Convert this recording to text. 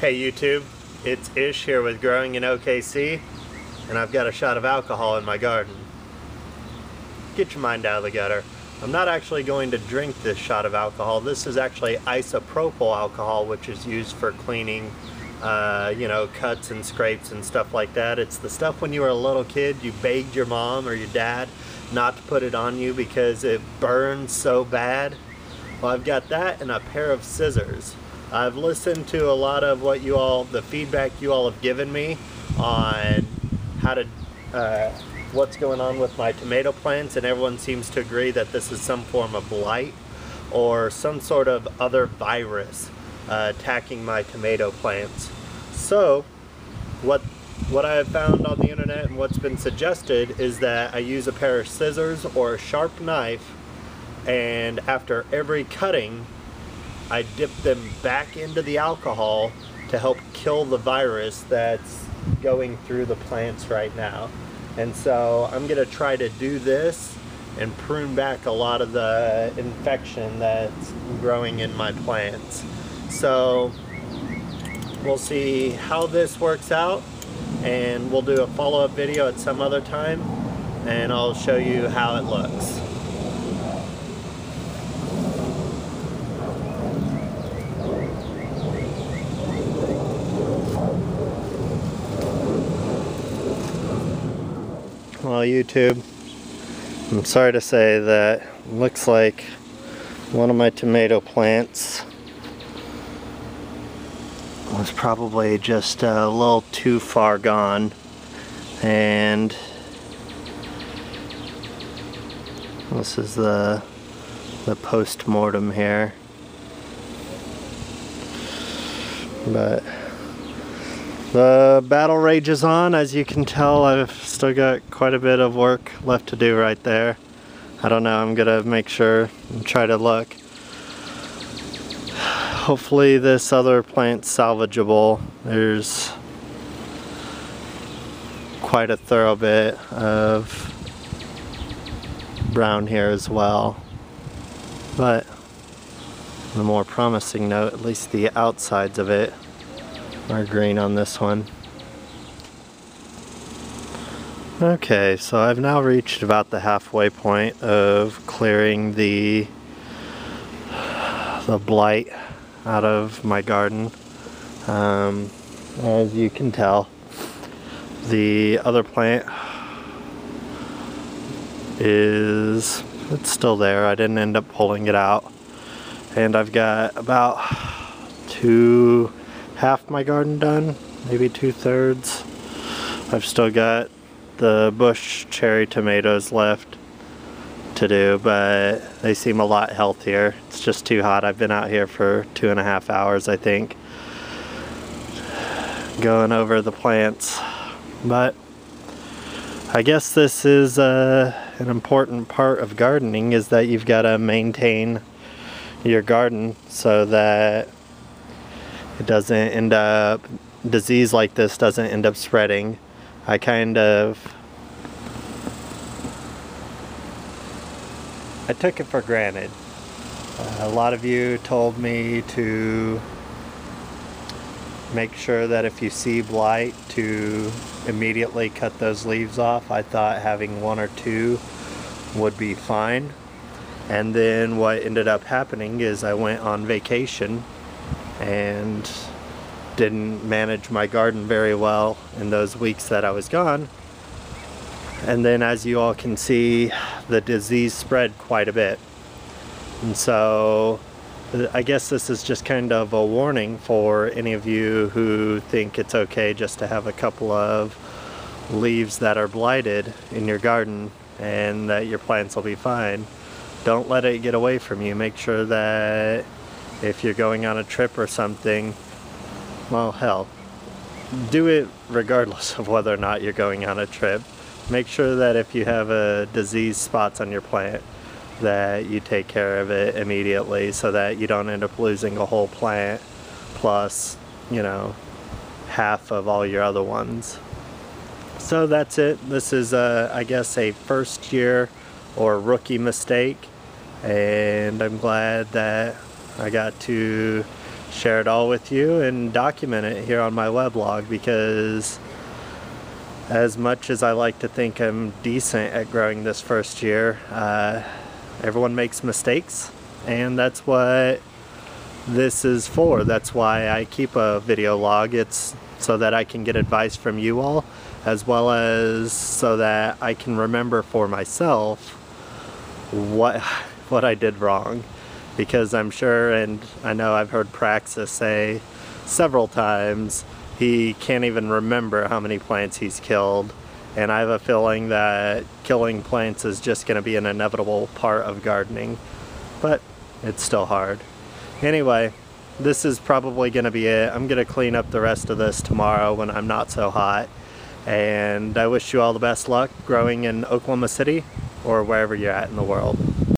Hey YouTube, it's Ish here with Growing in OKC, and I've got a shot of alcohol in my garden. Get your mind out of the gutter. I'm not actually going to drink this shot of alcohol. This is actually isopropyl alcohol, which is used for cleaning cuts and scrapes and stuff like that. It's the stuff when you were a little kid, you begged your mom or your dad not to put it on you because it burns so bad. Well, I've got that and a pair of scissors. I've listened to a lot of the feedback you all have given me on how to, what's going on with my tomato plants, and everyone seems to agree that this is some form of blight or some sort of other virus attacking my tomato plants. So what I have found on the internet and what's been suggested is that I use a pair of scissors or a sharp knife, and after every cutting I dip them back into the alcohol to help kill the virus that's going through the plants right now. And so I'm going to try to do this and prune back a lot of the infection that's growing in my plants. So we'll see how this works out, and we'll do a follow-up video at some other time, and I'll show you how it looks. Well, YouTube, I'm sorry to say that it looks like one of my tomato plants was probably just a little too far gone, and this is the post-mortem here. But the battle rages on. As you can tell, I've still got quite a bit of work left to do right there. I don't know, I'm gonna make sure and try to look. Hopefully this other plant's salvageable. There's quite a thorough bit of brown here as well. But on a more promising note, at least the outsides of it are green on this one. Okay, so I've now reached about the halfway point of clearing the blight out of my garden. As you can tell, the other plant it's still there. I didn't end up pulling it out, and I've got about half my garden done, maybe 2/3. I've still got the bush cherry tomatoes left to do, but they seem a lot healthier. It's just too hot. I've been out here for 2.5 hours, I think, going over the plants. But I guess this is an important part of gardening, is that you've got to maintain your garden so that it doesn't end up, disease like this doesn't end up spreading. I took it for granted. A lot of you told me to make sure that if you see blight to immediately cut those leaves off. I thought having 1 or 2 would be fine. And then what ended up happening is I went on vacation and didn't manage my garden very well in those weeks that I was gone. And then, as you all can see, the disease spread quite a bit. And so I guess this is just kind of a warning for any of you who think it's okay just to have a couple of leaves that are blighted in your garden and that your plants will be fine. Don't let it get away from you. Make sure that if you're going on a trip or something, well, hell, do it regardless of whether or not you're going on a trip. Make sure that if you have a disease spots on your plant, that you take care of it immediately so that you don't end up losing a whole plant plus, half of all your other ones. So that's it. This is I guess a first year or rookie mistake, and I'm glad that I got to share it all with you and document it here on my weblog, because as much as I like to think I'm decent at growing this first year, everyone makes mistakes, and that's what this is for. That's why I keep a video log. It's so that I can get advice from you all, as well as so that I can remember for myself what I did wrong. Because I'm sure, and I know I've heard Praxis say several times, he can't even remember how many plants he's killed, and I have a feeling that killing plants is just going to be an inevitable part of gardening, but it's still hard. Anyway, this is probably going to be it. I'm going to clean up the rest of this tomorrow when I'm not so hot, and I wish you all the best luck growing in Oklahoma City or wherever you're at in the world.